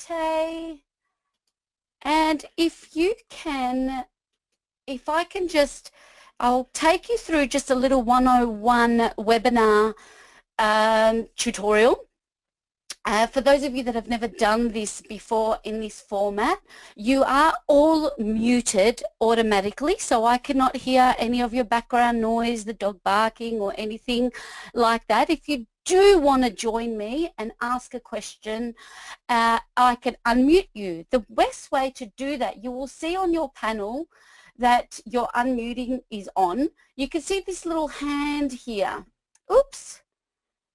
latte. And if I can just, I'll take you through just a little 101 webinar tutorial. For those of you that have never done this before in this format, you are all muted automatically, so I cannot hear any of your background noise, the dog barking or anything like that. If you do want to join me and ask a question, I can unmute you. The best way to do that, you will see on your panel that your unmuting is on. You can see this little hand here. Oops.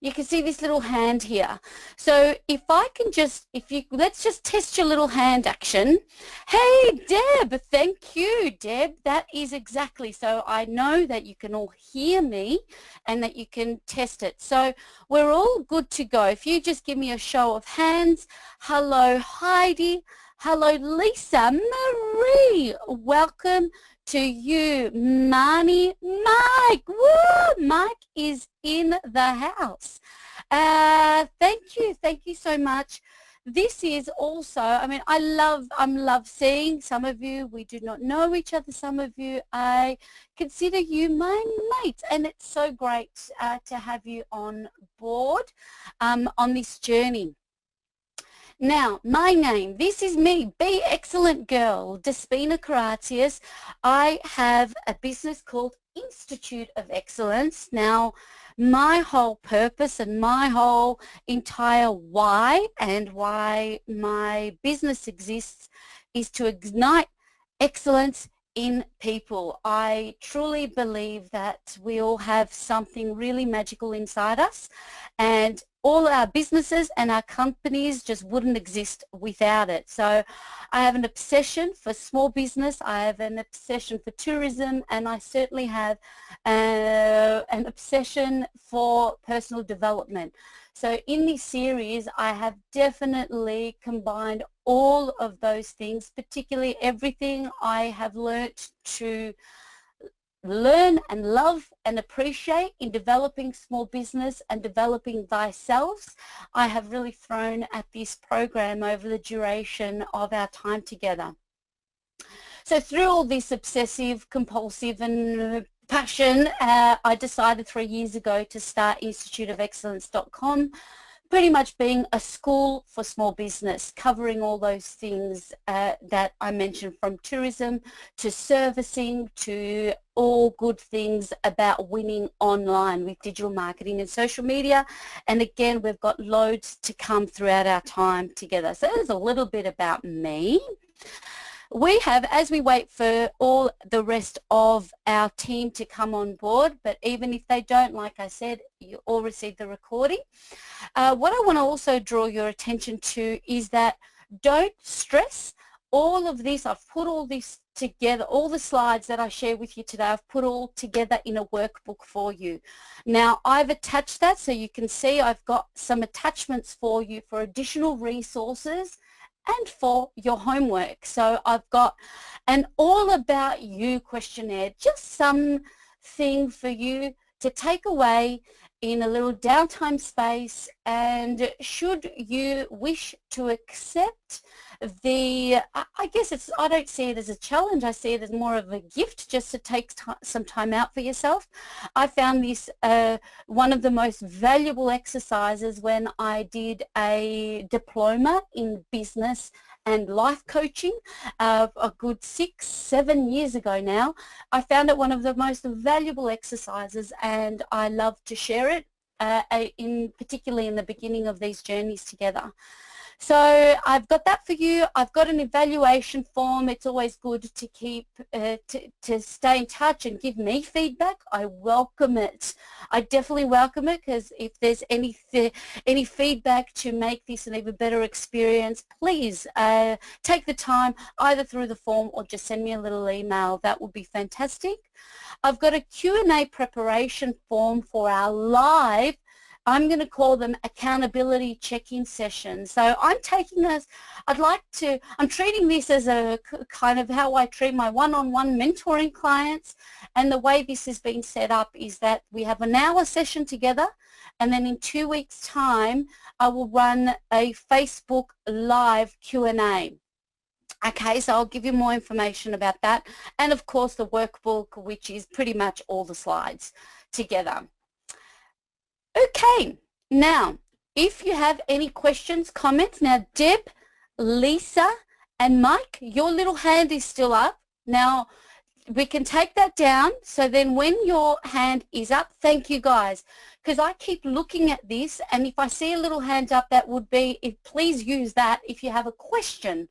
You can see this little hand here. So if I can just, let's just test your little hand action. Hey, Deb, thank you, Deb. That is exactly, so I know that you can all hear me and that you can test it. So we're all good to go. If you just give me a show of hands. Hello, Heidi. Hello, Lisa. Marie, welcome to you. Mani, Mike. Woo! Mike is in the house. Thank you so much. This is also, I mean, I love seeing some of you. We do not know each other. Some of you, I consider you my mates, and it's so great to have you on board on this journey. Now, my name, this is me, Be Excellent Girl, Despina Karatzias. I have a business called Institute of Excellence. Now, my whole purpose and my whole entire why and why my business exists is to ignite excellence in people. I truly believe that we all have something really magical inside us, and all our businesses and our companies just wouldn't exist without it. So I have an obsession for small business, I have an obsession for tourism, and I certainly have an obsession for personal development. So in this series, I have definitely combined all of those things, particularly everything I have learnt to learn and love and appreciate in developing small business and developing thyself. I have really thrown at this program over the duration of our time together. So through all this obsessive, compulsive and passion, I decided 3 years ago to start instituteofexcellence.com, pretty much being a school for small business, covering all those things that I mentioned, from tourism to servicing to all good things about winning online with digital marketing and social media. And again, we've got loads to come throughout our time together. So there's a little bit about me. We have, as we wait for all the rest of our team to come on board, but even if they don't, like I said, you all receive the recording. What I want to also draw your attention to is that don't stress. All of this, I've put all this together, all the slides that I share with you today, I've put all together in a workbook for you. Now, I've attached that so you can see I've got some attachments for you for additional resources and for your homework. So I've got an all about you questionnaire, just something for you to take away in a little downtime space, and should you wish to accept the, I guess I don't see it as a challenge, I see it as more of a gift just to take some time out for yourself. I found this one of the most valuable exercises when I did a diploma in business and life coaching a good 6-7 years ago now. I found it one of the most valuable exercises, and I love to share it, particularly in the beginning of these journeys together. So I've got that for you. I've got an evaluation form. It's always good to keep to stay in touch and give me feedback. I welcome it. I definitely welcome it, because if there's any feedback to make this an even better experience, please take the time either through the form or just send me a little email. That would be fantastic. I've got a Q&A preparation form for our live I'm going to call them accountability check-in sessions. So I'm taking this, I'm treating this as a kind of how I treat my one-on-one mentoring clients. And the way this is being set up is that we have an hour session together, and then in 2 weeks' time, I will run a Facebook Live Q&A. Okay, so I'll give you more information about that. And of course, the workbook, which is pretty much all the slides together. Okay, now, if you have any questions, comments, now Deb, Lisa, and Mike, your little hand is still up. Now, we can take that down, so then when your hand is up, thank you guys, because I keep looking at this, and if I see a little hand up, that would be, please use that if you have a question,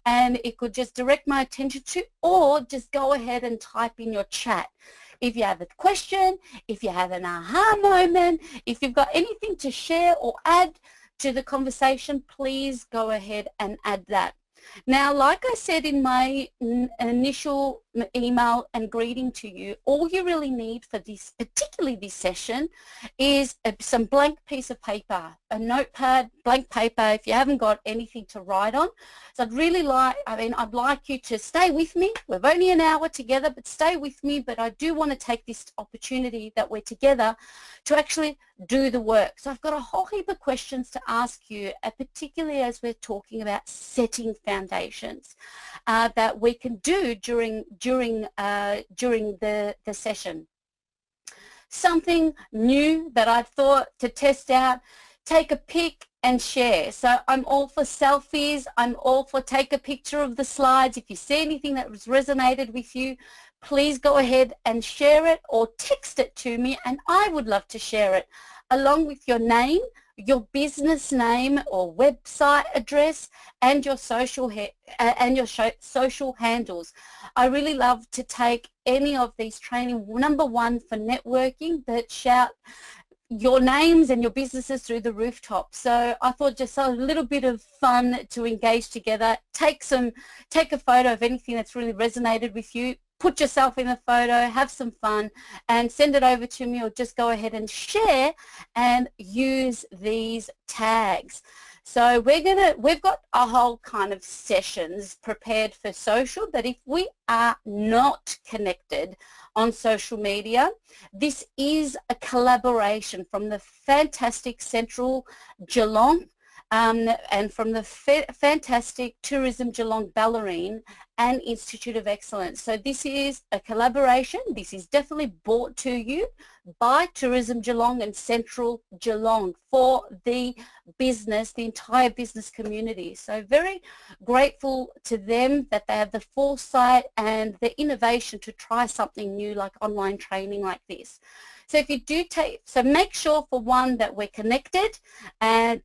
and it could just direct my attention to, or just go ahead and type in your chat. If you have a question, if you have an aha moment, if you've got anything to share or add to the conversation, please go ahead and add that. Now, like I said in my initial email and greeting to you, all you really need for this, particularly this session, is some blank piece of paper, a notepad, blank paper, if you haven't got anything to write on. So I'd like you to stay with me. We've only an hour together, but stay with me. But I do want to take this opportunity that we're together to actually do the work. So I've got a whole heap of questions to ask you, particularly as we're talking about setting foundations that we can do during the session. Something new that I thought to test out, take a pic and share. So I'm all for selfies. I'm all for take a picture of the slides. If you see anything that has resonated with you, please go ahead and share it or text it to me, and I would love to share it along with your name, your business name or website address, and your social handles. I really love to take any of these training, number one for networking, but shout your names and your businesses through the rooftop. So I thought just a little bit of fun to engage together. Take a photo of anything that's really resonated with you. Put yourself in the photo, have some fun, and send it over to me, or just go ahead and share and use these tags. So we've got a whole kind of sessions prepared for social, but if we are not connected on social media, this is a collaboration from the fantastic Central Geelong and from the fantastic Tourism Geelong Bellarine and Institute of Excellence. So this is a collaboration. This is definitely brought to you by Tourism Geelong and Central Geelong for the business, the entire business community. So very grateful to them that they have the foresight and the innovation to try something new like online training like this. So if you do so make sure for one that we're connected, and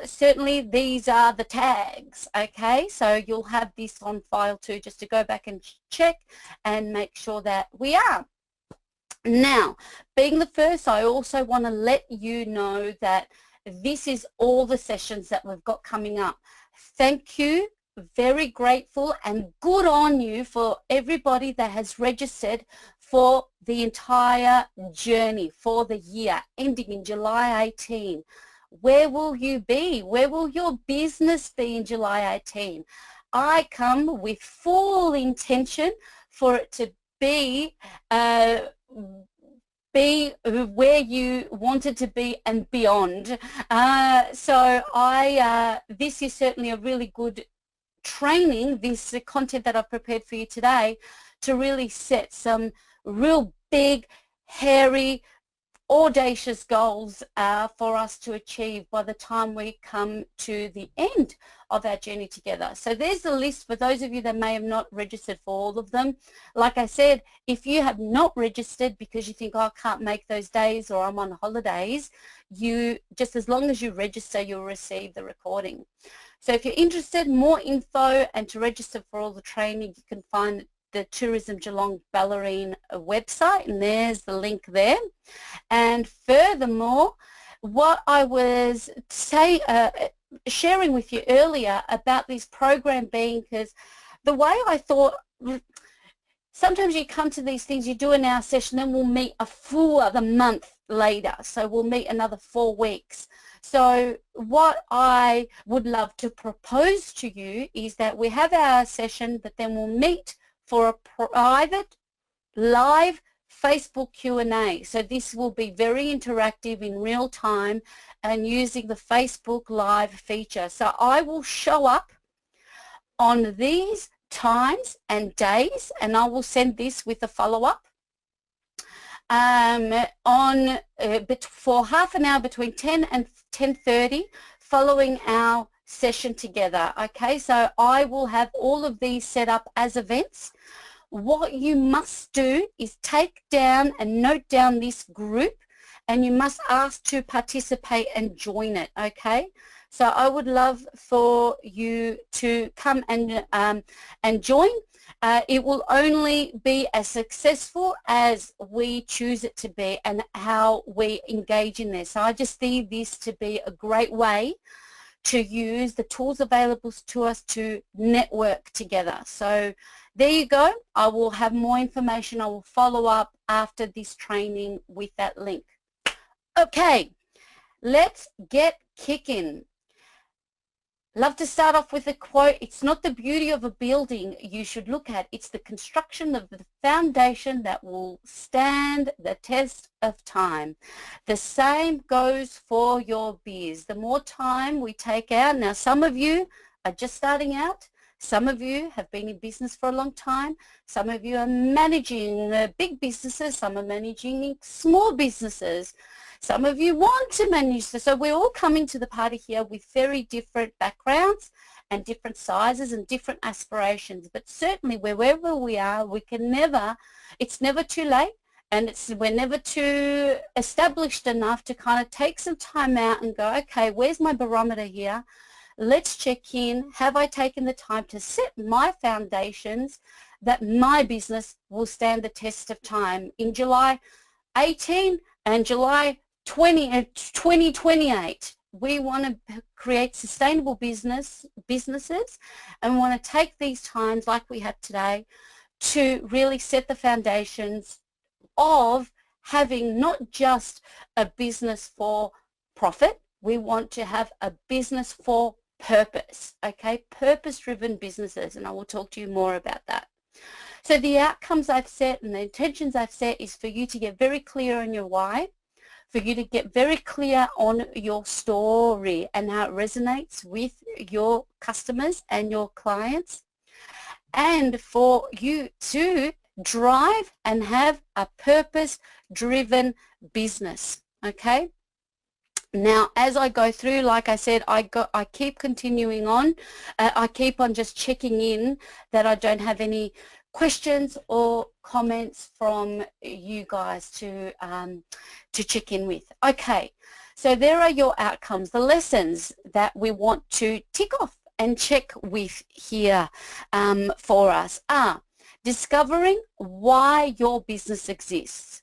certainly these are the tags, okay? So you'll have this on file too, just to go back and check and make sure that we are. Now, being the first, I also want to let you know that this is all the sessions that we've got coming up. Thank you. Very grateful and good on you for everybody that has registered for the entire journey for the year ending in July 18. Where will you be? Where will your business be in July 18? I come with full intention for it to be where you wanted to be and beyond. This is certainly a really good training, this content that I've prepared for you today, to really set some real big, hairy, audacious goals for us to achieve by the time we come to the end of our journey together. So there's the list for those of you that may have not registered for all of them. Like I said, if you have not registered because you think, oh, I can't make those days or I'm on holidays, you just, as long as you register, you'll receive the recording. So if you're interested, more info and to register for all the training, you can find the Tourism Geelong Bellarine website, and there's the link there. And furthermore, what I was sharing with you earlier about this program being, because the way I thought, sometimes you come to these things, you do an hour session, then we'll meet a full other month later. So we'll meet another 4 weeks. So what I would love to propose to you is that we have our session, but then we'll meet for a private live Facebook Q&A. So this will be very interactive in real time and using the Facebook Live feature. So I will show up on these times and days, and I will send this with a follow-up for half an hour between 10 and 10:30 following our session together. Okay, so I will have all of these set up as events. What you must do is take down and note down this group, and you must ask to participate and join it. Okay, so I would love for you to come and join. It will only be as successful as we choose it to be and how we engage in this. So I just see this to be a great way to use the tools available to us to network together. So there you go. I will have more information. I will follow up after this training with that link. Okay, let's get kicking. Love to start off with a quote. It's not the beauty of a building you should look at. It's the construction of the foundation that will stand the test of time. The same goes for your biz. The more time we take out, now some of you are just starting out. Some of you have been in business for a long time. Some of you are managing big businesses. Some are managing small businesses. Some of you want to manage this. So we're all coming to the party here with very different backgrounds and different sizes and different aspirations. But certainly wherever we are, we can never, it's never too late, and we're never too established enough to kind of take some time out and go, okay, where's my barometer here? Let's check in. Have I taken the time to set my foundations that my business will stand the test of time in July 18 and July 2028? We want to create sustainable businesses, and we want to take these times like we had today to really set the foundations of having not just a business for profit. We want to have a business for purpose, okay? Purpose-driven businesses, and I will talk to you more about that. So the outcomes I've set and the intentions I've set is for you to get very clear on your why, for you to get very clear on your story and how it resonates with your customers and your clients, and for you to drive and have a purpose-driven business, okay? Now, as I go through, like I said, I keep continuing on. I keep on just checking in that I don't have any questions or comments from you guys to check in with. Okay, so there are your outcomes. The lessons that we want to tick off and check with here for us are discovering why your business exists,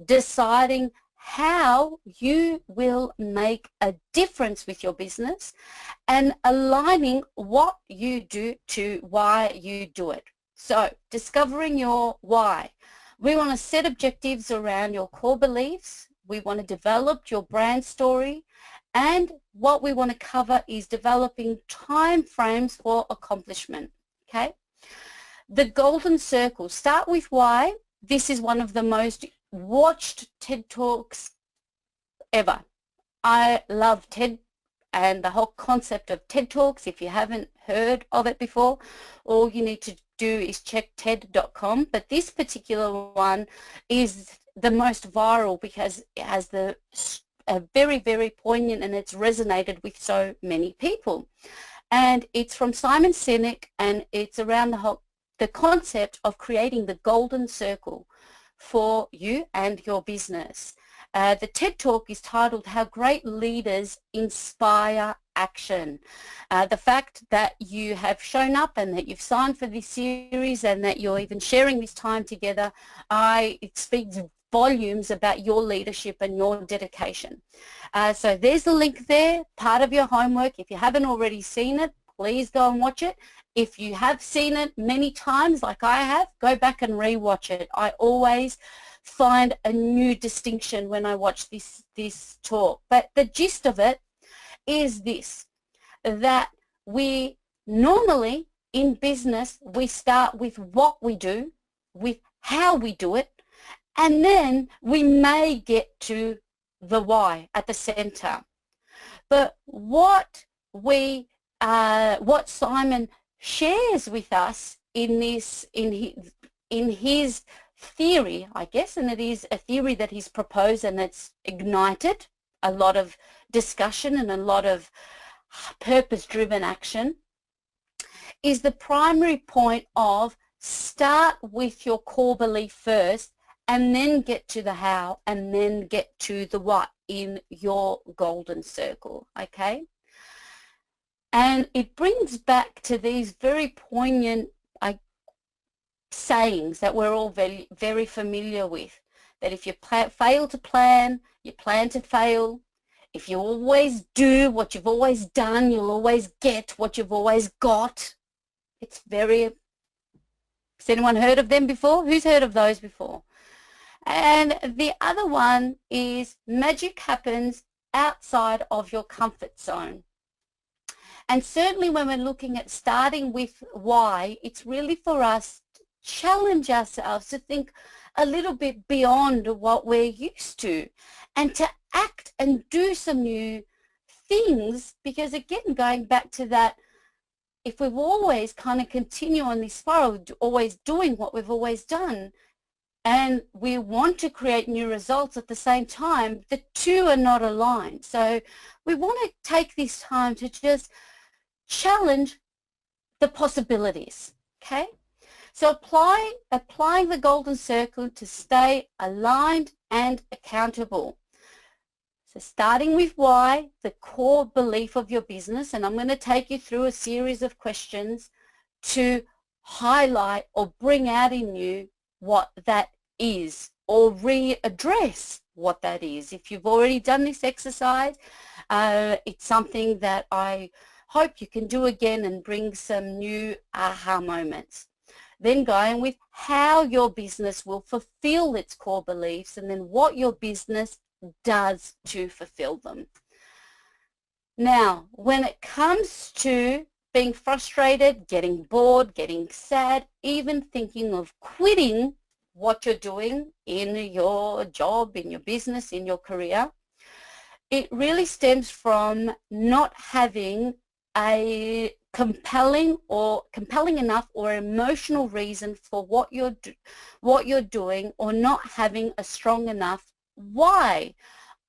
deciding how you will make a difference with your business, and aligning what you do to why you do it. So discovering your why. We want to set objectives around your core beliefs. We want to develop your brand story, and what we want to cover is developing time frames for accomplishment. Okay. The golden circle. Start with why. This is one of the most watched TED Talks ever. I love TED and the whole concept of TED Talks. If you haven't heard of it before, all you need to do is check TED.com. But this particular one is the most viral because it has a very, very poignant, and it's resonated with so many people. And it's from Simon Sinek, and it's around the concept of creating the golden circle for you and your business. The TED Talk is titled How Great Leaders Inspire Action. The fact that you have shown up and that you've signed for this series and that you're even sharing this time together, it speaks volumes about your leadership and your dedication. So there's the link there, part of your homework. If you haven't already seen it, please go and watch it. If you have seen it many times like I have, go back and re-watch it. I always find a new distinction when I watch this talk. But the gist of it is this, that we normally in business, we start with what we do, with how we do it, and then we may get to the why at the center. But what Simon shares with us in his theory, I guess, and it is a theory that he's proposed and it's ignited a lot of discussion and a lot of purpose-driven action, is the primary point of start with your core belief first and then get to the how and then get to the what in your golden circle, okay? And it brings back to these very poignant sayings that we're all very, very familiar with, that if you fail to plan, you plan to fail. If you always do what you've always done, you'll always get what you've always got. It's very... Has anyone heard of them before? Who's heard of those before? And the other one is magic happens outside of your comfort zone. And certainly when we're looking at starting with why, it's really for us to challenge ourselves to think a little bit beyond what we're used to and to act and do some new things, because again, going back to that, if we've always kind of continue on this spiral, always doing what we've always done, and we want to create new results at the same time, the two are not aligned. So we want to take this time to just challenge the possibilities, okay? So applying the golden circle to stay aligned and accountable. So starting with why, the core belief of your business, and I'm going to take you through a series of questions to highlight or bring out in you what that is, or readdress what that is. If you've already done this exercise, it's something that I hope you can do again and bring some new aha moments. Then going with how your business will fulfill its core beliefs, and then what your business does to fulfill them. Now, when it comes to being frustrated, getting bored, getting sad, even thinking of quitting what you're doing in your job, in your business, in your career, it really stems from not having a compelling enough or emotional reason for what you're doing, or not having a strong enough why.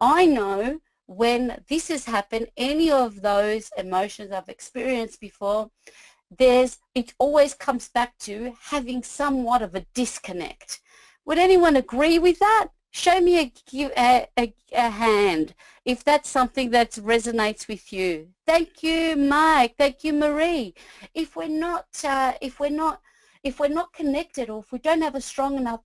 I know when this has happened, any of those emotions I've experienced before, it always comes back to having somewhat of a disconnect. Would anyone agree with that? Show me a hand if that's something that resonates with you. Thank you, Mike. Thank you, Marie. If we're not connected, or if we don't have a strong enough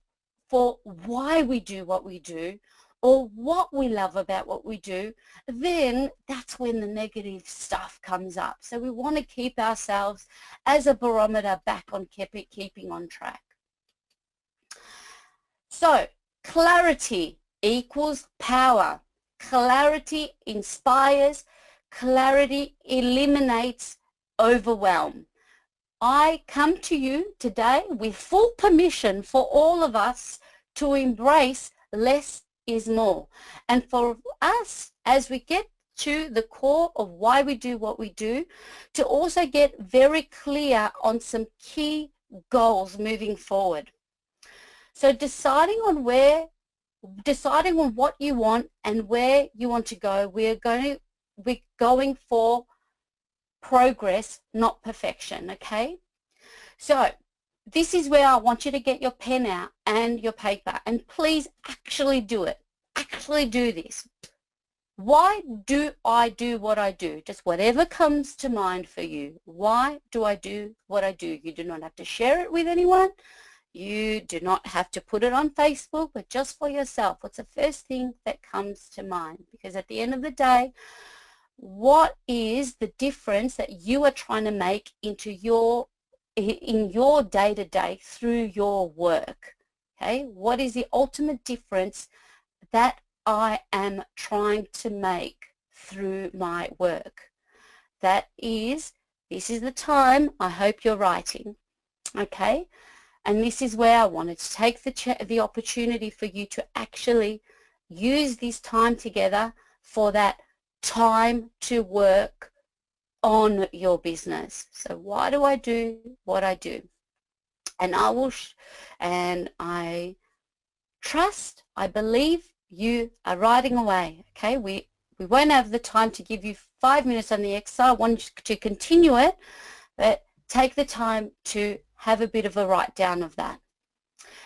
for why we do what we do, or what we love about what we do, then that's when the negative stuff comes up. So we want to keep ourselves as a barometer back on keeping on track. So clarity equals power. Clarity inspires. Clarity eliminates overwhelm. I come to you today with full permission for all of us to embrace less is more. And for us, as we get to the core of why we do what we do, to also get very clear on some key goals moving forward. So deciding on what you want and where you want to go, we're going for progress, not perfection, okay? So this is where I want you to get your pen out and your paper, and please actually do it. Actually do this. Why do I do what I do? Just whatever comes to mind for you. Why do I do what I do? You do not have to share it with anyone. You do not have to put it on Facebook, but just for yourself. What's the first thing that comes to mind? Because at the end of the day, what is the difference that you are trying to make into in your day-to-day through your work? Okay, what is the ultimate difference that I am trying to make through my work? This is the time I hope you're writing, okay? And this is where I wanted to take the opportunity for you to actually use this time together for that time to work on your business. So why do I do what I do? And I trust, I believe you are writing away. Okay, we won't have the time to give you 5 minutes on the exercise. I want you to continue it, but take the time to have a bit of a write down of that.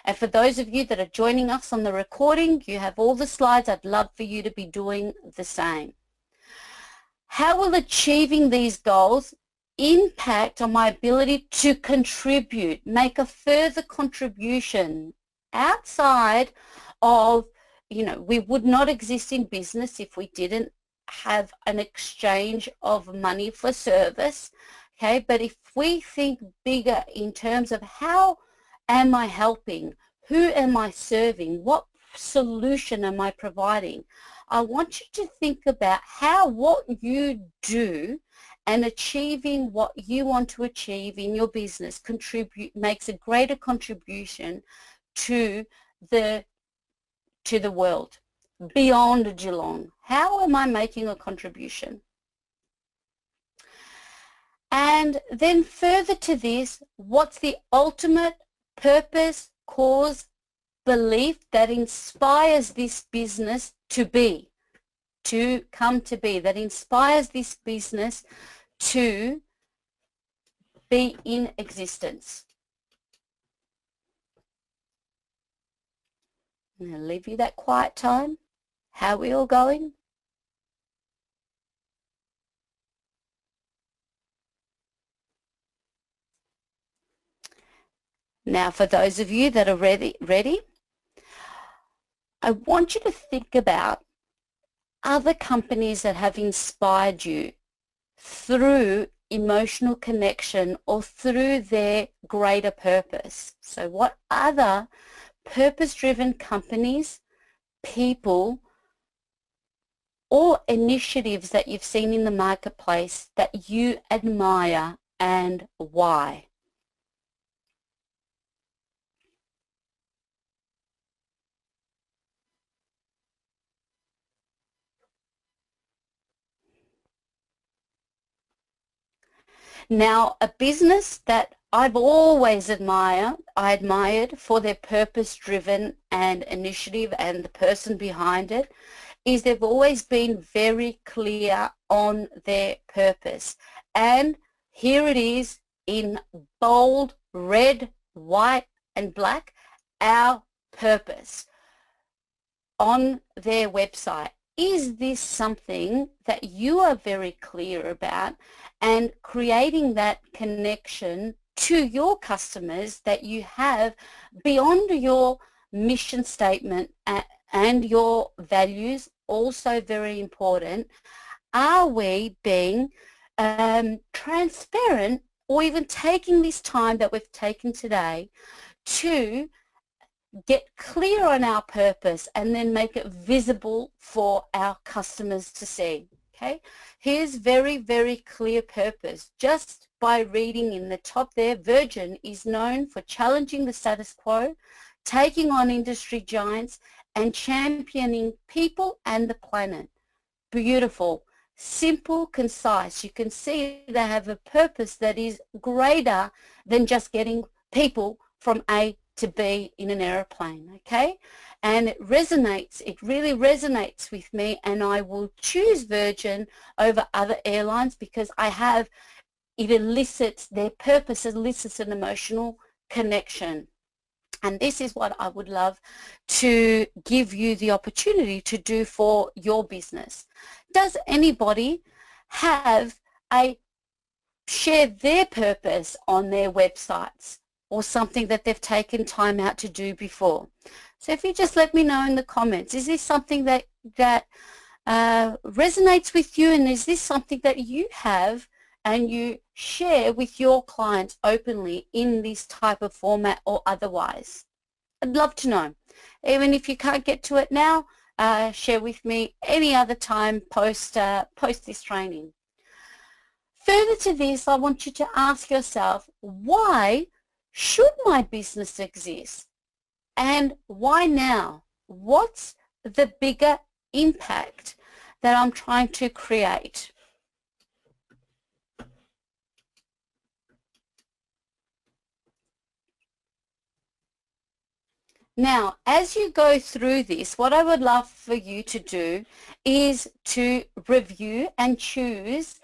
And for those of you that are joining us on the recording, you have all the slides. I'd love for you to be doing the same. How will achieving these goals impact on my ability to contribute, make a further contribution outside of, we would not exist in business if we didn't have an exchange of money for service, okay? But if we think bigger in terms of how am I helping, who am I serving, what solution am I providing, I want you to think about how what you do and achieving what you want to achieve in your business makes a greater contribution to the world beyond Geelong. How am I making a contribution? And then further to this, what's the ultimate purpose, cause, belief that inspires this business to come to be, that inspires this business to be in existence? I'm going to leave you that quiet time. How are we all going? Now, for those of you that are ready, I want you to think about other companies that have inspired you through emotional connection or through their greater purpose. So what other purpose-driven companies, people, or initiatives that you've seen in the marketplace that you admire and why? Now, a business that I've always admired for their purpose-driven and initiative and the person behind it is they've always been very clear on their purpose. And here it is in bold, red, white, and black, our purpose on their website. Is this something that you are very clear about and creating that connection to your customers that you have beyond your mission statement and your values? Also very important. Are we being transparent, or even taking this time that we've taken today to get clear on our purpose and then make it visible for our customers to see? Okay, here's very, very clear purpose. Just by reading in the top there, Virgin is known for challenging the status quo, taking on industry giants, and championing people and the planet. Beautiful, simple, concise. You can see they have a purpose that is greater than just getting people from A to be in an aeroplane, okay? And it really resonates with me, and I will choose Virgin over other airlines because their purpose elicits an emotional connection. And this is what I would love to give you the opportunity to do for your business. Does anybody share their purpose on their websites, or something that they've taken time out to do before? So if you just let me know in the comments, is this something that resonates with you, and is this something that you have and you share with your clients openly in this type of format or otherwise? I'd love to know. Even if you can't get to it now, share with me any other time post this training. Further to this, I want you to ask yourself, why should my business exist? And why now? What's the bigger impact that I'm trying to create? Now, as you go through this, what I would love for you to do is to review and choose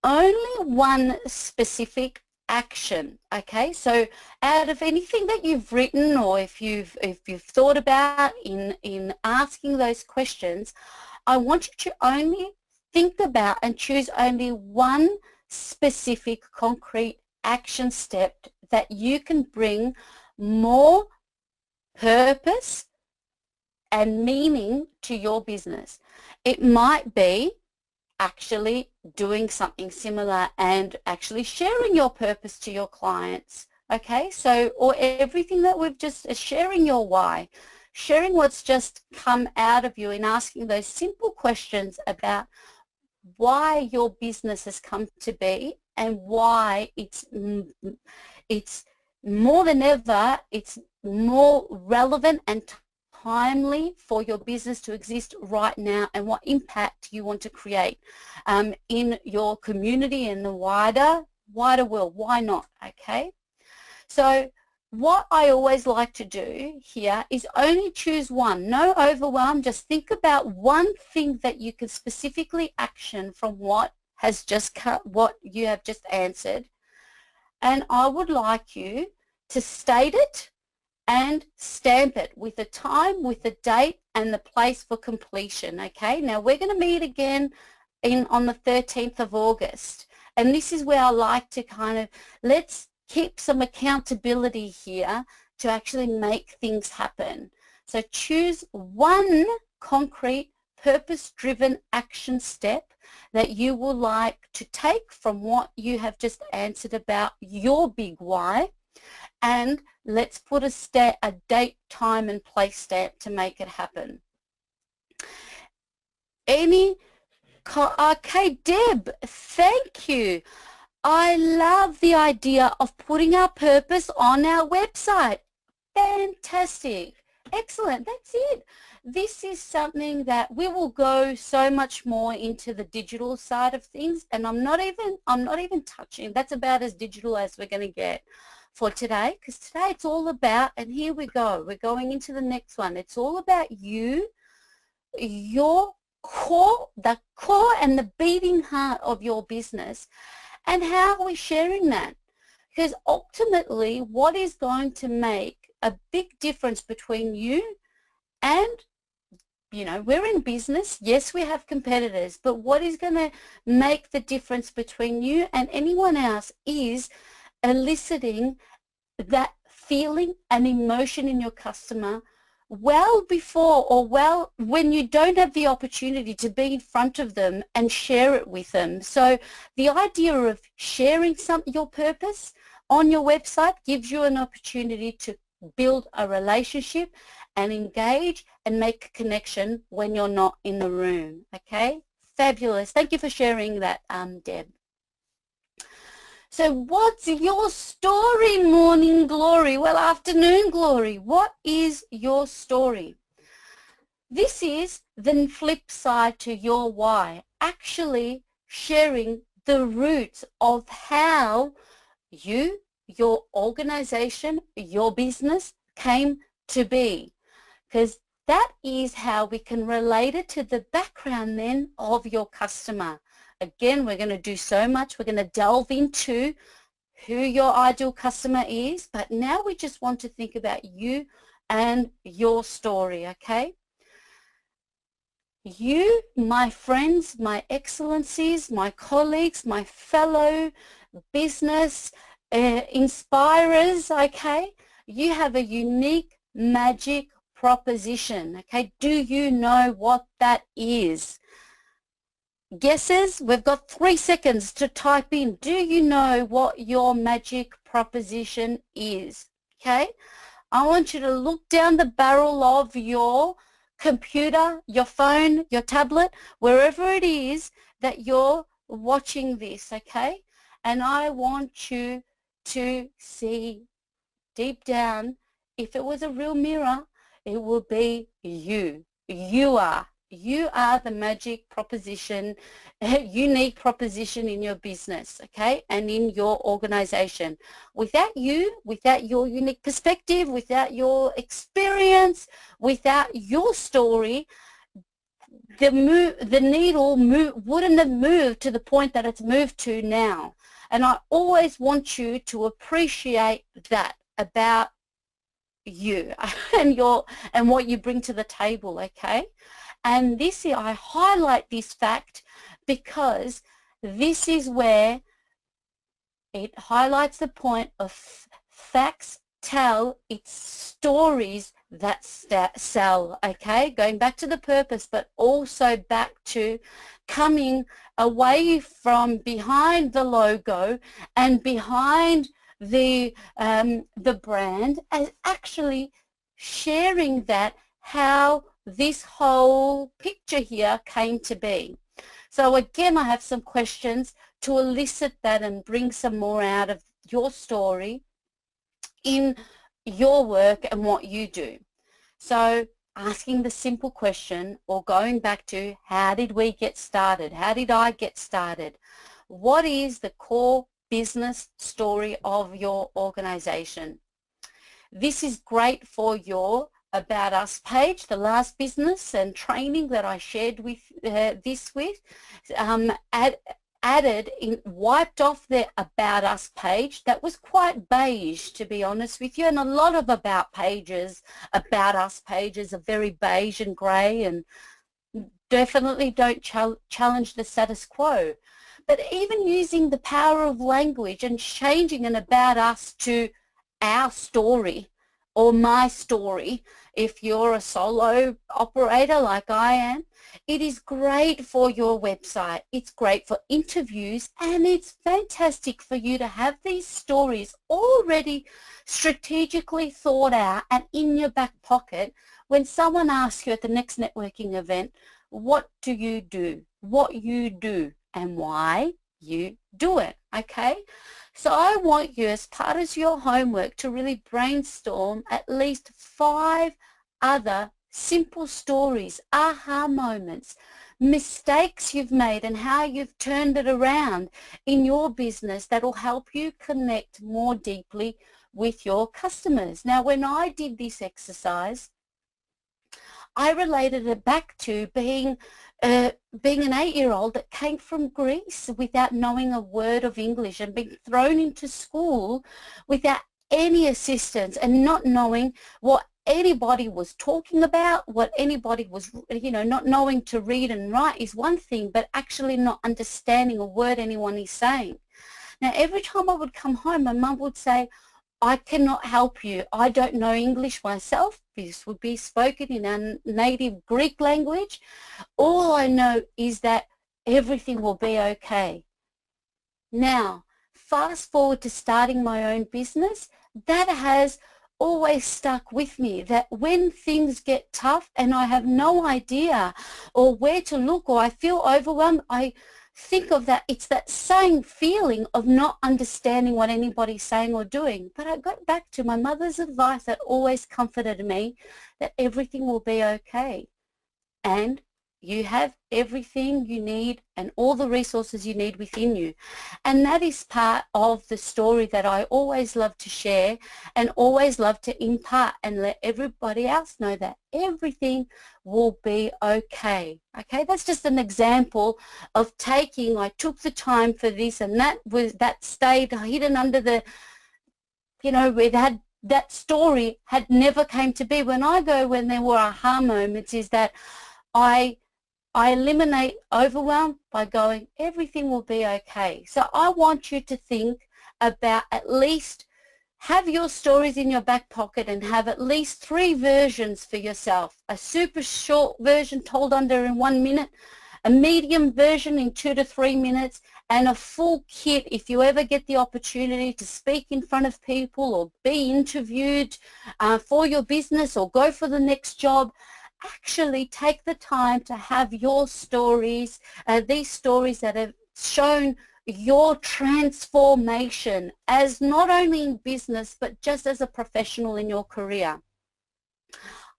only one specific action. Okay, so out of anything that you've written, or if you've thought about in asking those questions, I want you to only think about and choose only one specific concrete action step that you can bring more purpose and meaning to your business. It might be actually doing something similar and actually sharing your purpose to your clients. Okay, so, or everything that we've just, sharing your why, sharing what's just come out of you in asking those simple questions about why your business has come to be and why it's more than ever, it's more relevant and timely for your business to exist right now, and what impact you want to create in your community and the wider world. Why not? Okay, so what I always like to do here is only choose one. No overwhelm. Just think about one thing that you can specifically action from what you have just answered, and I would like you to state it and stamp it with a time, with a date, and the place for completion. Okay, now we're going to meet again on the 13th of August, and this is where I like to kind of, let's keep some accountability here to actually make things happen. So choose one concrete purpose-driven action step that you will like to take from what you have just answered about your big why, and let's put a date, time and place stamp to make it happen. Okay, Deb, thank you. I love the idea of putting our purpose on our website. Fantastic. Excellent. That's it. This is something that we will go so much more into the digital side of things, and I'm not even touching. That's about as digital as we're going to get for today, because today it's all about, and here we go, we're going into the next one. It's all about you, your core, the core and the beating heart of your business, and how are we sharing that? Because ultimately, what is going to make a big difference between you and, we're in business. Yes, we have competitors, but what is going to make the difference between you and anyone else is eliciting that feeling and emotion in your customer well before, or well when you don't have the opportunity to be in front of them and share it with them. So the idea of sharing your purpose on your website gives you an opportunity to build a relationship and engage and make a connection when you're not in the room. Okay, fabulous. Thank you for sharing that, Deb. So what's your story, morning glory? Well, afternoon glory. What is your story? This is the flip side to your why, actually sharing the roots of how you, your organization, your business came to be, because that is how we can relate it to the background then of your customer. Again, we're going to do so much. We're going to delve into who your ideal customer is, but now we just want to think about you and your story, okay? You, my friends, my excellencies, my colleagues, my fellow business inspirers, okay? You have a unique magic proposition, okay? Do you know what that is? guesses? We've got 3 seconds to type in. Do you know what your magic proposition is? Okay. I want you to look down the barrel of your computer, your phone, your tablet, wherever it is that you're watching this, okay? And I want you to see deep down, if it was a real mirror, it will be you. You are. You are the magic proposition, unique proposition in your business, okay, and in your organization. Without you, without your unique perspective, without your experience, without your story, the needle wouldn't have moved to the point that it's moved to now. And I always want you to appreciate that about you and what you bring to the table, okay? And this, I highlight this fact because this is where it highlights the point of facts tell, it's stories that sell, okay? Going back to the purpose, but also back to coming away from behind the logo and behind the brand, and actually sharing that how this whole picture here came to be. So again, I have some questions to elicit that and bring some more out of your story in your work and what you do. So asking the simple question, or going back to how did we get started? How did I get started? What is the core business story of your organization? This is great for your About Us page, the last business and training that I shared with wiped off the About Us page that was quite beige, to be honest with you, and a lot of About Us pages are very beige and grey and definitely don't challenge the status quo. But even using the power of language and changing an About Us to our story or my story, if you're a solo operator like I am, it is great for your website. It's great for interviews, and it's fantastic for you to have these stories already strategically thought out and in your back pocket when someone asks you at the next networking event, what do you do? What you do and why you do it, okay? So I want you, as part of your homework, to really brainstorm at least 5 other simple stories, aha moments, mistakes you've made and how you've turned it around in your business that will help you connect more deeply with your customers. Now, when I did this exercise, I related it back to being an 8-year-old that came from Greece without knowing a word of English and being thrown into school without any assistance and not knowing what anybody was talking about, what anybody was, not knowing to read and write is one thing, but actually not understanding a word anyone is saying. Now, every time I would come home, my mum would say, I cannot help you. I don't know English myself. This would be spoken in our native Greek language. All I know is that everything will be okay. Now, fast forward to starting my own business, that has always stuck with me, that when things get tough and I have no idea or where to look, or I feel overwhelmed, I think of that. It's that same feeling of not understanding what anybody's saying or doing. But I got back to my mother's advice that always comforted me, that everything will be okay. And you have everything you need and all the resources you need within you. And that is part of the story that I always love to share and always love to impart and let everybody else know that everything will be okay. Okay, that's just an example of I took the time for this, and that stayed hidden under the, that story had never came to be. When there were aha moments, is that I eliminate overwhelm by going, everything will be okay. So I want you to think about, at least have your stories in your back pocket and have at least 3 versions for yourself. A super short version told under in 1 minute, a medium version in 2 to 3 minutes, and a full kit if you ever get the opportunity to speak in front of people or be interviewed for your business or go for the next job. Actually take the time to have your stories, these stories that have shown your transformation as not only in business but just as a professional in your career.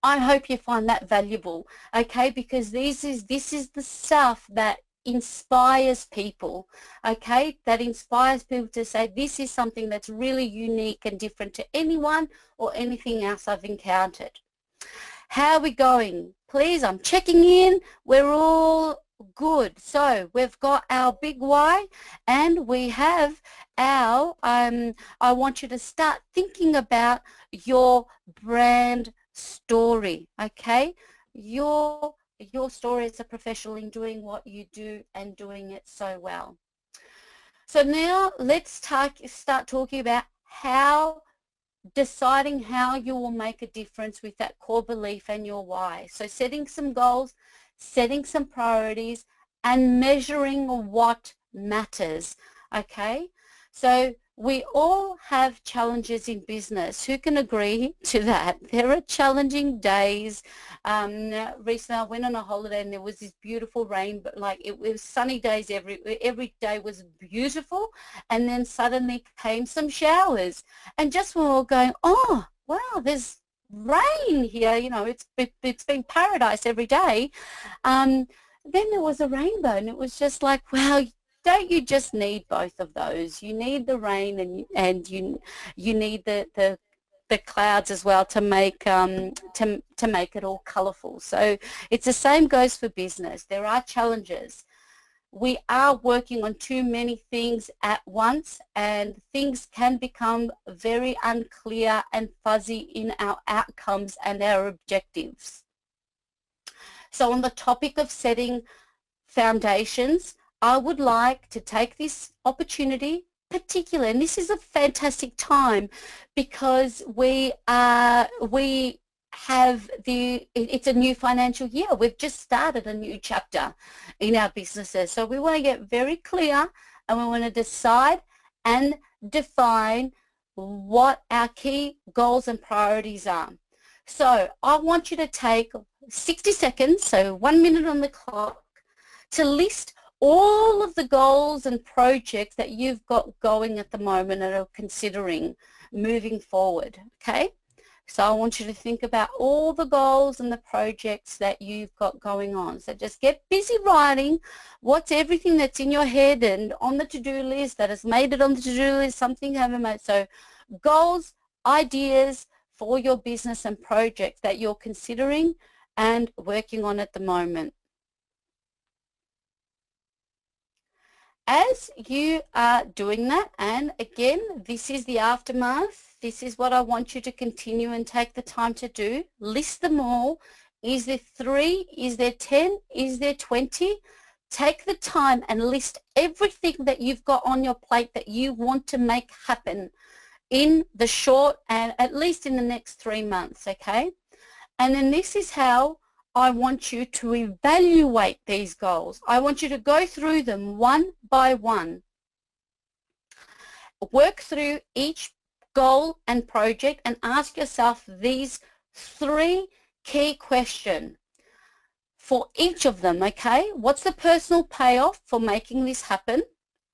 I hope you find that valuable, okay, because this is the stuff that inspires people, okay, that inspires people to say this is something that's really unique and different to anyone or anything else I've encountered. How are we going? Please, I'm checking in. We're all good. So we've got our big why, and we have our, I want you to start thinking about your brand story, okay? Your story as a professional in doing what you do and doing it so well. So now let's start talking about deciding how you will make a difference with that core belief and your why. So setting some goals, setting some priorities, and measuring what matters, okay? So we all have challenges in business. Who can agree to that? There are challenging days. Recently I went on a holiday and there was this beautiful rain, but like it was sunny days, every day was beautiful, and then suddenly came some showers. And just when we were going, oh, wow, there's rain here, you know, it's been paradise every day. Then there was a rainbow, and it was just like, wow, don't you just need both of those? You need the rain and you need the clouds as well to make to make it all colourful. So it's the same goes for business. There are challenges. We are working on too many things at once, and things can become very unclear and fuzzy in our outcomes and our objectives. So on the topic of setting foundations, I would like to take this opportunity particularly, and this is a fantastic time because it's a new financial year. We've just started a new chapter in our businesses. So we want to get very clear, and we want to decide and define what our key goals and priorities are. So I want you to take 60 seconds, so 1 minute on the clock, to list all of the goals and projects that you've got going at the moment and are considering moving forward, okay? So I want you to think about all the goals and the projects that you've got going on. So just get busy writing what's everything that's in your head and on the to-do list that has made it on the to-do list, something you haven't made. So goals, ideas for your business and projects that you're considering and working on at the moment. As you are doing that, and again, this is the aftermath, this is what I want you to continue and take the time to do. List them all. Is there 3? Is there 10? Is there 20? Take the time and list everything that you've got on your plate that you want to make happen in the short and at least in the next 3 months, okay? And then this is how I want you to evaluate these goals. I want you to go through them one by one. Work through each goal and project and ask yourself these 3 key questions for each of them, okay? What's the personal payoff for making this happen,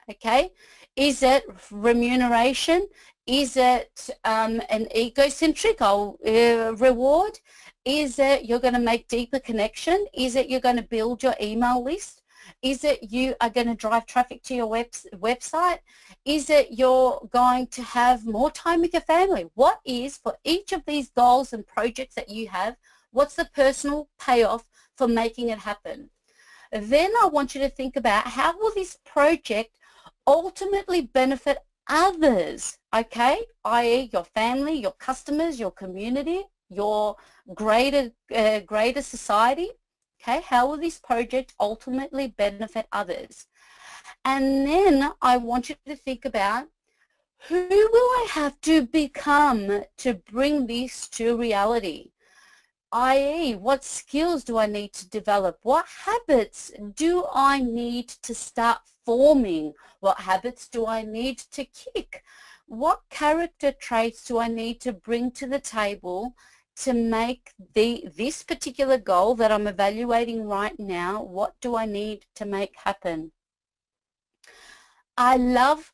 okay? Is it remuneration? Is it an egocentric reward? Is it you're going to make deeper connection? Is it you're going to build your email list? Is it you are going to drive traffic to your website? Is it you're going to have more time with your family? What is, for each of these goals and projects that you have, what's the personal payoff for making it happen? Then I want you to think about how will this project ultimately benefit others, okay? i.e. your family, your customers, your community, your greater society, okay? How will this project ultimately benefit others? And then I want you to think about who will I have to become to bring this to reality? i.e. what skills do I need to develop? What habits do I need to start forming? What habits do I need to kick? What character traits do I need to bring to the table to make this particular goal that I'm evaluating right now, what do I need to make happen? I love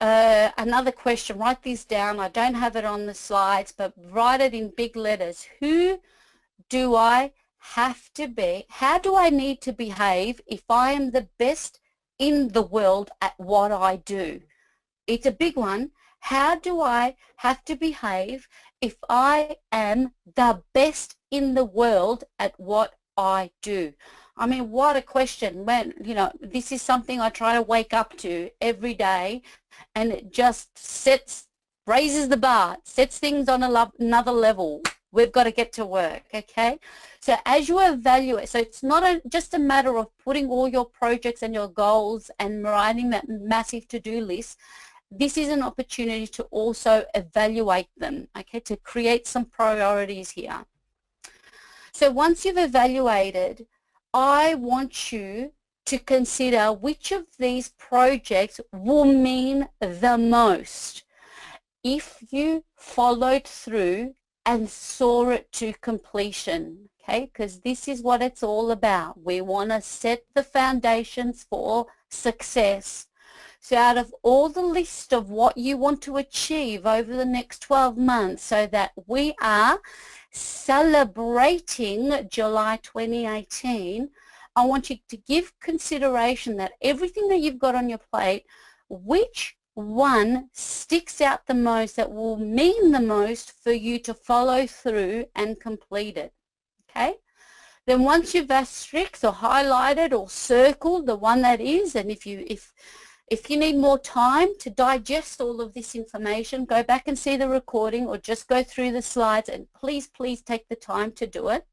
another question. Write this down. I don't have it on the slides, but write it in big letters. Who do I have to be? How do I need to behave if I am the best in the world at what I do? It's a big one. How do I have to behave if I am the best in the world at what I do? I mean, what a question. When, you know, this is something I try to wake up to every day, and it just raises the bar, sets things on another level. We've got to get to work, okay? So as you evaluate, so it's not just a matter of putting all your projects and your goals and writing that massive to-do list. This is an opportunity to also evaluate them, okay, to create some priorities here. So once you've evaluated, I want you to consider which of these projects will mean the most if you followed through and saw it to completion, okay? Because this is what it's all about. We want to set the foundations for success. So out of all the list of what you want to achieve over the next 12 months, so that we are celebrating July 2018, I want you to give consideration that everything that you've got on your plate, which one sticks out the most, that will mean the most for you to follow through and complete it, okay? Then once you've asterisked or highlighted or circled the one that is, and if you need more time to digest all of this information, go back and see the recording or just go through the slides, and please take the time to do it.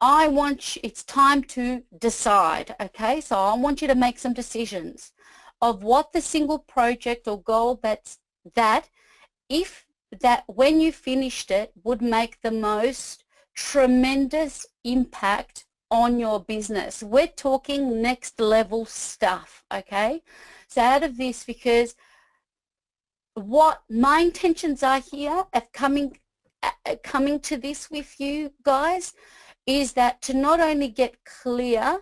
It's time to decide, okay? So I want you to make some decisions of what the single project or goal that when you finished it would make the most tremendous impact on your business. We're talking next level stuff, okay? So out of this, because what my intentions are here of coming to this with you guys is that to not only get clear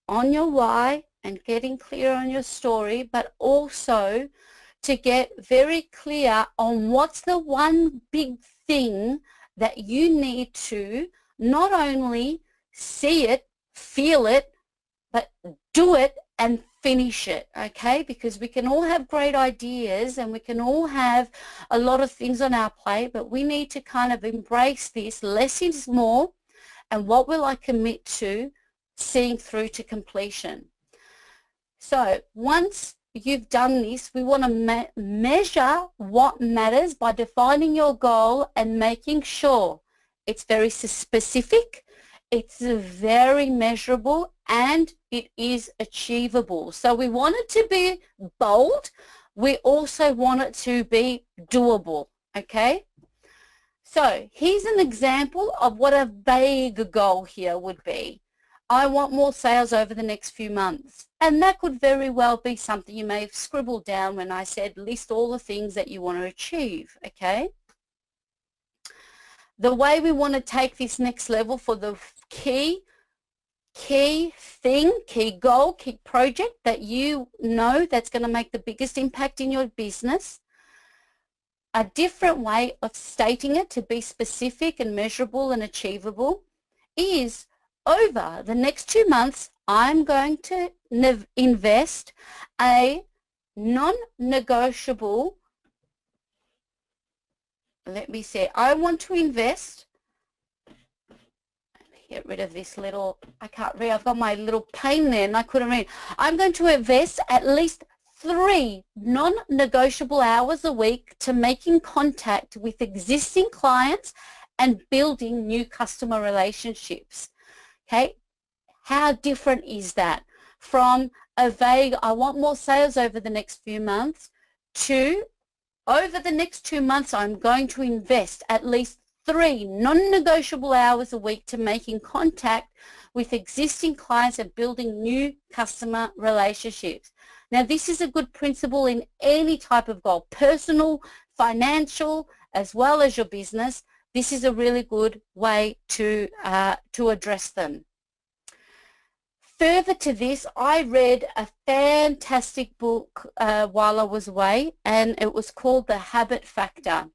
on your why and getting clear on your story, but also to get very clear on what's the one big thing that you need to not only see it, feel it, but do it and finish it, okay? Because we can all have great ideas and we can all have a lot of things on our plate, but we need to kind of embrace this. Less is more, and what will I commit to seeing through to completion? So once you've done this, we want to measure what matters by defining your goal and making sure it's very specific, it's very measurable, and it is achievable. So we want it to be bold. We also want it to be doable, okay? So here's an example of what a vague goal here would be. I want more sales over the next few months. And that could very well be something you may have scribbled down when I said list all the things that you want to achieve, okay? The way we want to take this next level for the key thing, key goal, key project that you know that's going to make the biggest impact in your business, a different way of stating it to be specific and measurable and achievable is over the next 2 months, I'm going to invest a non-negotiable, let me see, I want to invest, get rid of this little, I can't read, I've got my little pen there and I couldn't read. I'm going to invest at least 3 non-negotiable hours a week to making contact with existing clients and building new customer relationships. Okay, how different is that from a vague, I want more sales over the next few months, to over the next 2 months, I'm going to invest at least 3 non-negotiable hours a week to making contact with existing clients and building new customer relationships. Now, this is a good principle in any type of goal, personal, financial, as well as your business. This is a really good way to address them. Further to this, I read a fantastic book while I was away, and it was called The Habit Factor.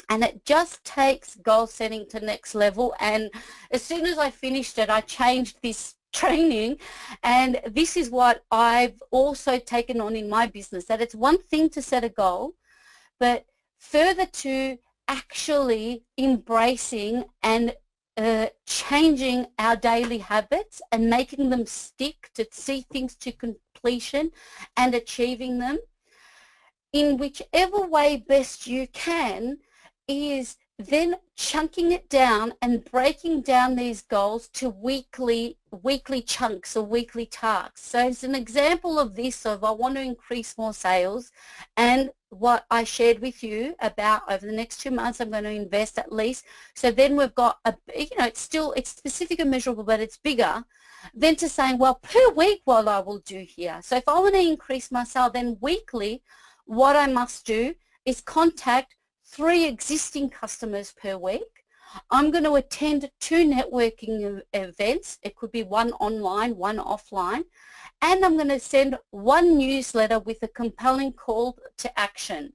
And it just takes goal setting to the next level. And as soon as I finished it, I changed this training. And this is what I've also taken on in my business, that it's one thing to set a goal, but further to actually embracing and changing our daily habits and making them stick, to see things to completion and achieving them in whichever way best you can, is then chunking it down and breaking down these goals to weekly chunks or weekly tasks. So as an example of this, of I want to increase more sales, and what I shared with you about over the next 2 months, I'm going to invest at least. So then we've got it's specific and measurable, but it's bigger than to saying, well, per week what I will do here. So if I want to increase my sale, then weekly, what I must do is contact 3 existing customers per week. I'm going to attend 2 networking events. It could be 1 online, 1 offline. And I'm going to send 1 newsletter with a compelling call to action.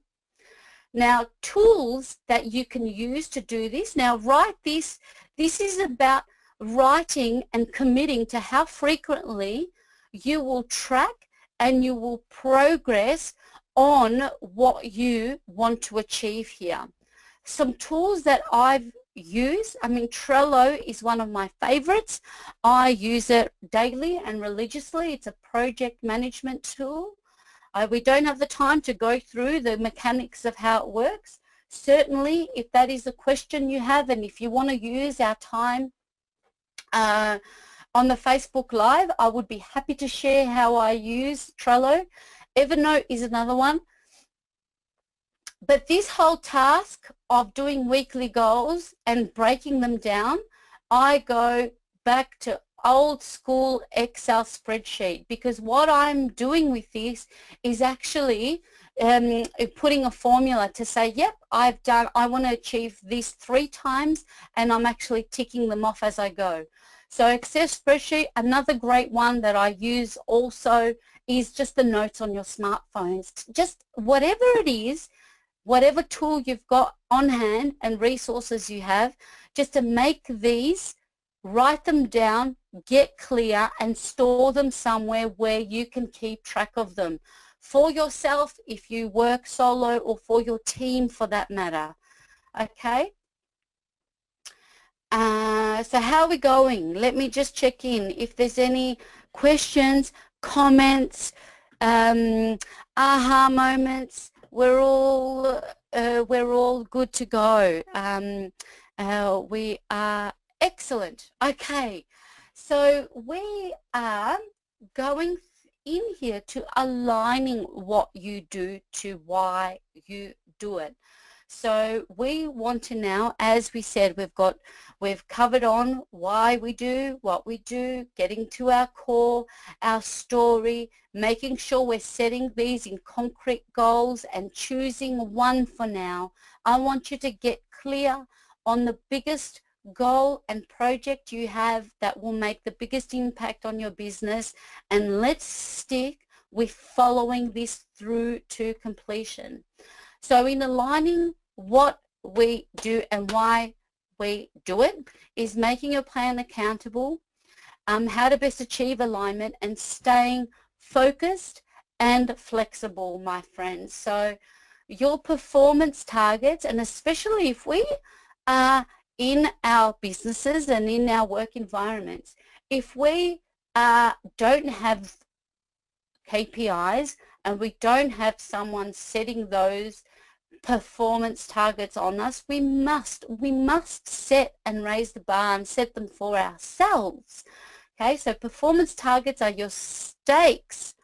Now, tools that you can use to do this. Now, write this. This is about writing and committing to how frequently you will track and you will progress on what you want to achieve here. Some tools that I've used, Trello is one of my favorites. I use it daily and religiously. It's a project management tool. We don't have the time to go through the mechanics of how it works. Certainly, if that is a question you have, and if you want to use our time on the Facebook Live, I would be happy to share how I use Trello. Evernote is another one. But this whole task of doing weekly goals and breaking them down, I go back to old school Excel spreadsheet, because what I'm doing with this is actually putting a formula to say, yep, I want to achieve these 3 times, and I'm actually ticking them off as I go. So Excel spreadsheet, another great one that I use also is just the notes on your smartphones. Just whatever it is, whatever tool you've got on hand and resources you have, just to make these, write them down, get clear, and store them somewhere where you can keep track of them. For yourself, if you work solo, or for your team for that matter. Okay? So how are we going? Let me just check in. If there's any questions, comments, aha moments, we're all good to go. We are excellent. Okay, so we are going in here to aligning what you do to why you do it. So we want to now, as we said, we've covered on why we do what we do, getting to our core, our story, making sure we're setting these in concrete goals and choosing one for now. I want you to get clear on the biggest goal and project you have that will make the biggest impact on your business, and let's stick with following this through to completion. So in aligning what we do and why we do it, is making your plan accountable, how to best achieve alignment, and staying focused and flexible, my friends. So your performance targets, and especially if we are in our businesses and in our work environments, if we don't have KPIs and we don't have someone setting those performance targets on us, we must set and raise the bar and set them for ourselves. Okay, so performance targets are your stakes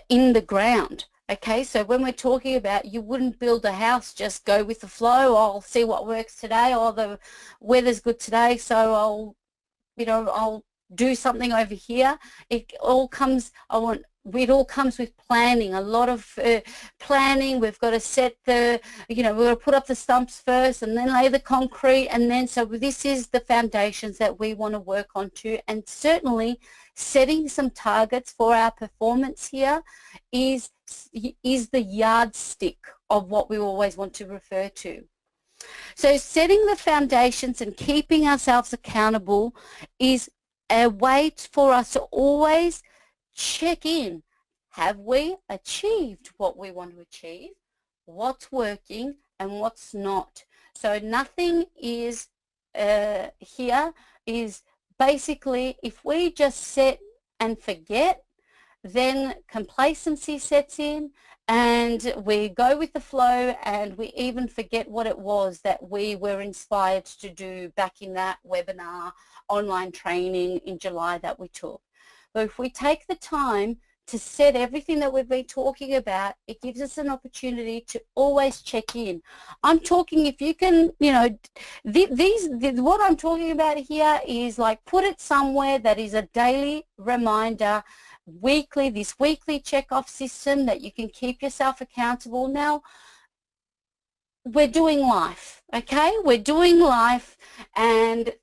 in the ground. Okay, so when we're talking about, you wouldn't build a house, just go with the flow. I'll see what works today, or the weather's good today, so I'll do something over here. It all comes, it all comes with planning, a lot of planning. We've got to set we've got to put up the stumps first and then lay the concrete, and then, so this is the foundations that we want to work on too. And certainly setting some targets for our performance here is the yardstick of what we always want to refer to. So setting the foundations and keeping ourselves accountable is a way for us to always check in. Have we achieved what we want to achieve? What's working and what's not? So nothing is here is basically, if we just set and forget, then complacency sets in and we go with the flow, and we even forget what it was that we were inspired to do back in that webinar online training in July that we took. But if we take the time to set everything that we've been talking about, it gives us an opportunity to always check in. I'm talking, if you can, what I'm talking about here is like, put it somewhere that is a daily reminder, this weekly check-off system that you can keep yourself accountable. Now, we're doing life, okay? We're doing life, and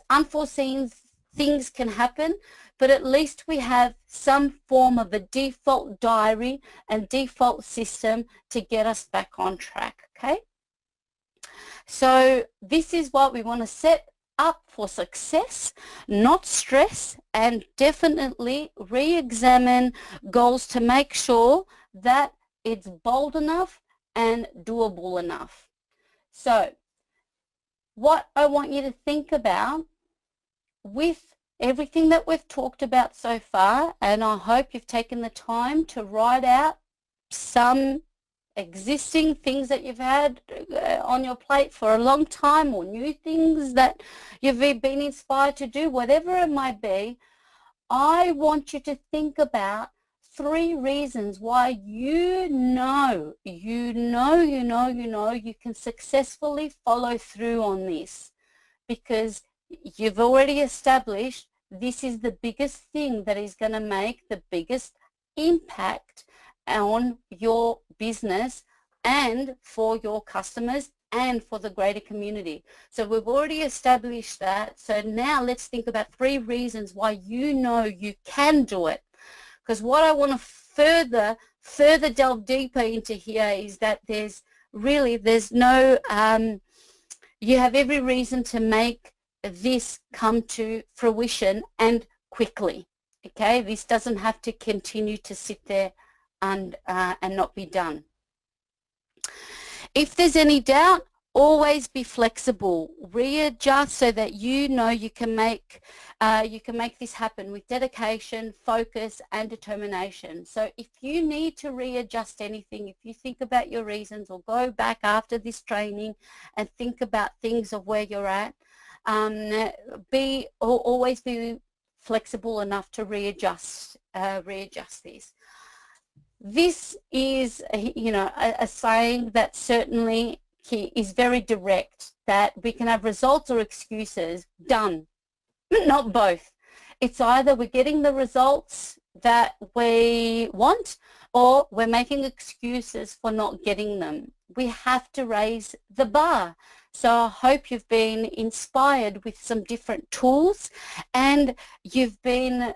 unforeseen things can happen, but at least we have some form of a default diary and default system to get us back on track, okay? So this is what we want to set up for success, not stress, and definitely re-examine goals to make sure that it's bold enough and doable enough. So what I want you to think about with everything that we've talked about so far, and I hope you've taken the time to write out some existing things that you've had on your plate for a long time, or new things that you've been inspired to do, whatever it might be. I want you to think about 3 reasons why you can successfully follow through on this, because you've already established this is the biggest thing that is going to make the biggest impact on your business and for your customers and for the greater community. So we've already established that. So now let's think about 3 reasons why you can do it. Because what I want to further delve deeper into here is that there's no, you have every reason to make this come to fruition, and quickly. Okay, this doesn't have to continue to sit there and not be done. If there's any doubt, always be flexible, readjust so that you can make this happen with dedication, focus, and determination. So if you need to readjust anything, if you think about your reasons, or go back after this training and think about things of where you're at, always be flexible enough to readjust this. This is, a saying that certainly is very direct, that we can have results or excuses. Done. Not both. It's either we're getting the results that we want, or we're making excuses for not getting them. We have to raise the bar. So I hope you've been inspired with some different tools, and you've been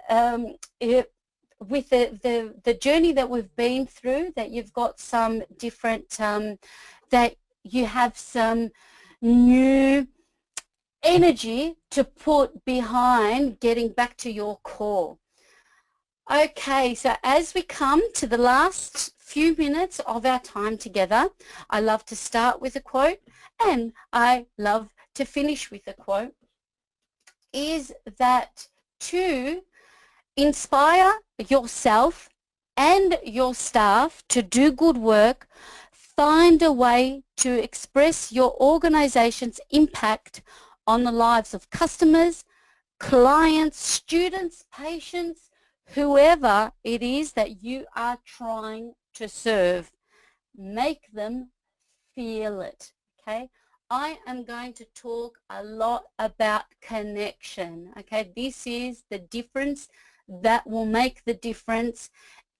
with the journey that we've been through, that you've got some different, that you have some new energy to put behind getting back to your core. Okay, so as we come to the last few minutes of our time together, I love to start with a quote, and I love to finish with a quote, is that to inspire yourself and your staff to do good work, find a way to express your organization's impact on the lives of customers, clients, students, patients, whoever it is that you are trying to serve. Make them feel it, okay? I am going to talk a lot about connection, okay? This is the difference that will make the difference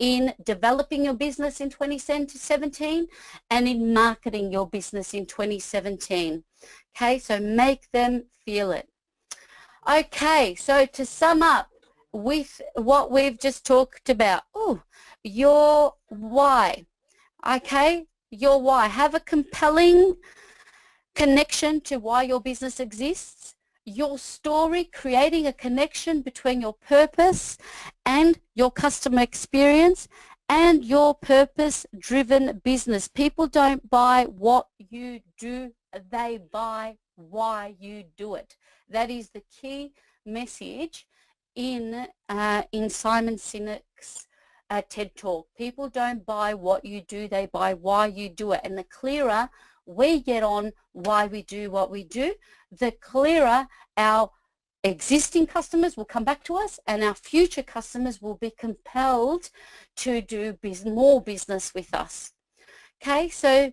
in developing your business in 2017 and in marketing your business in 2017. Okay, so make them feel it. Okay, so to sum up with what we've just talked about, your why. Okay, your why. Have a compelling connection to why your business exists. Your story, creating a connection between your purpose and your customer experience and your purpose-driven business. People don't buy what you do, they buy why you do it. That is the key message in Simon Sinek's TED Talk. People don't buy what you do, they buy why you do it. And the clearer we get on why we do what we do, the clearer our existing customers will come back to us and our future customers will be compelled to do more business with us. Okay, so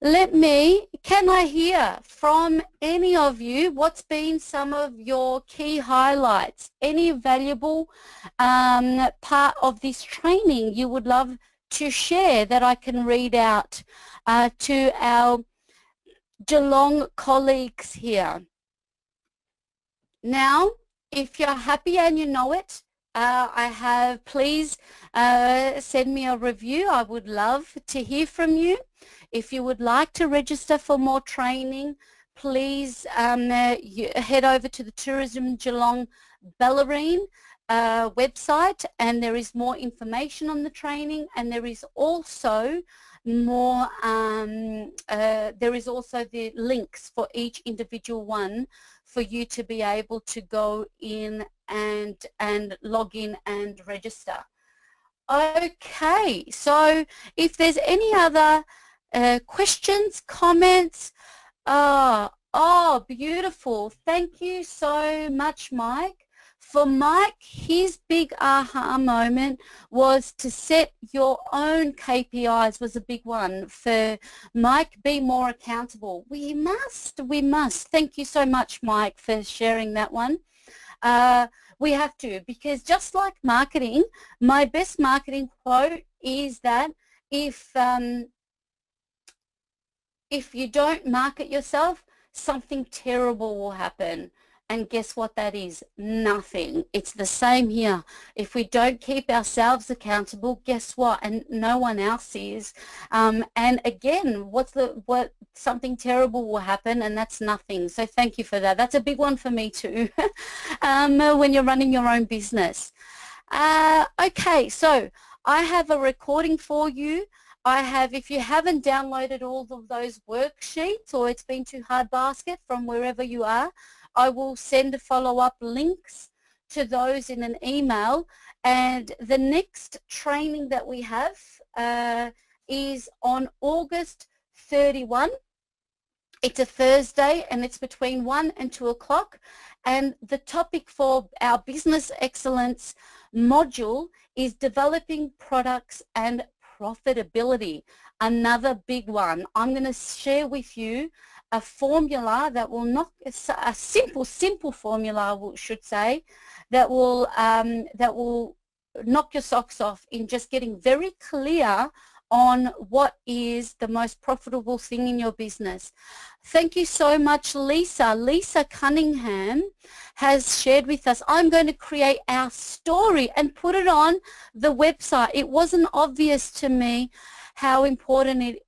can I hear from any of you what's been some of your key highlights, any valuable part of this training you would love to share that I can read out to our Geelong colleagues here. Now, if you're happy and you know it, please send me a review. I would love to hear from you. If you would like to register for more training, please head over to the Tourism Geelong Bellarine website, and there is more information on the training, and there is also more the links for each individual one for you to be able to go in and log in and register. Okay, so if there's any other questions, comments, beautiful. Thank you so much, Mike. For Mike, his big aha moment was to set your own KPIs was a big one. For Mike, be more accountable. We must. Thank you so much, Mike, for sharing that one. We have to, because just like marketing, my best marketing quote is that if you don't market yourself, something terrible will happen. And guess what that is? Nothing. It's the same here. If we don't keep ourselves accountable, guess what? And no one else is. And again, something terrible will happen, and that's nothing. So thank you for that. That's a big one for me too. When you're running your own business. Okay, so I have a recording for you. If you haven't downloaded all of those worksheets or it's been too hard basket from wherever you are, I will send follow-up links to those in an email. And the next training that we have is on August 31. It's a Thursday and it's between 1 and 2 o'clock. And the topic for our Business Excellence module is developing products and profitability. Another big one. I'm going to share with you a formula that will not, a simple formula, should say, that will knock your socks off in just getting very clear on what is the most profitable thing in your business. Thank you so much, Lisa. Lisa Cunningham has shared with us, I'm going to create our story and put it on the website. It wasn't obvious to me how important it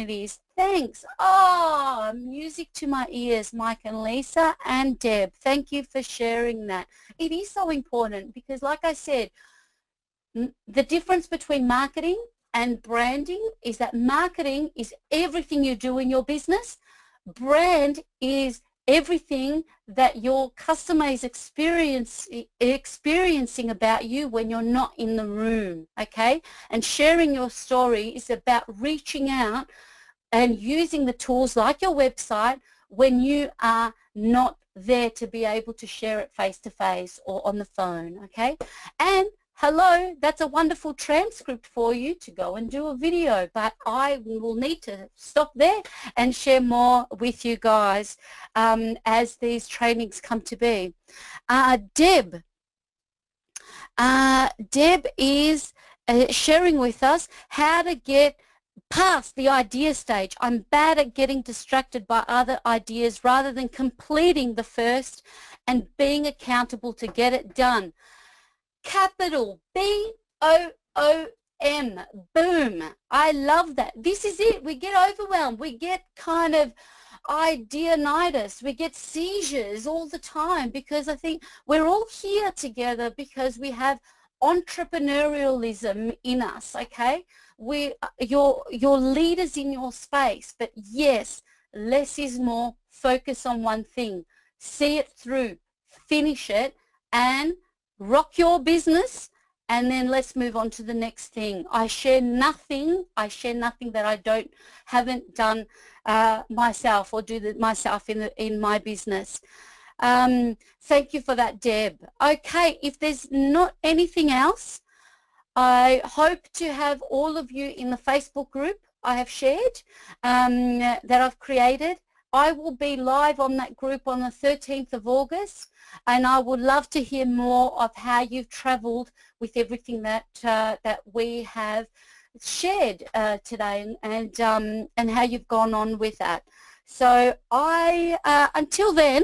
is. Thanks. Oh, music to my ears, Mike and Lisa and Deb. Thank you for sharing that. It is so important because, like I said, the difference between marketing and branding is that marketing is everything you do in your business. Brand is everything that your customer is experiencing about you when you're not in the room, okay? And sharing your story is about reaching out and using the tools like your website when you are not there to be able to share it face-to-face or on the phone, okay? And hello, that's a wonderful transcript for you to go and do a video, but I will need to stop there and share more with you guys as these trainings come to be. Deb is sharing with us how to get past the idea stage. I'm bad at getting distracted by other ideas rather than completing the first and being accountable to get it done. Capital BOOM. Boom. I love that. This is it. We get overwhelmed. We get kind of idea-nitis. We get seizures all the time because I think we're all here together because we have entrepreneurialism in us, okay? You're leaders in your space, but yes, less is more. Focus on one thing. See it through. Finish it and rock your business, and then let's move on to the next thing. I share nothing that I haven't done myself or do myself in my business. Thank you for that, Deb. Okay, if there's not anything else, I hope to have all of you in the Facebook group I have shared that I've created. I will be live on that group on the 13th of August, and I would love to hear more of how you've travelled with everything that that we have shared today, and how you've gone on with that. So until then,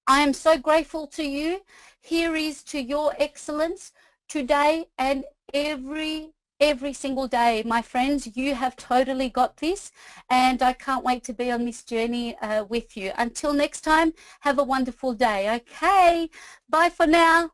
I am so grateful to you. Here is to your excellence today and every single day. My friends, you have totally got this, and I can't wait to be on this journey with you. Until next time, have a wonderful day. Okay, bye for now.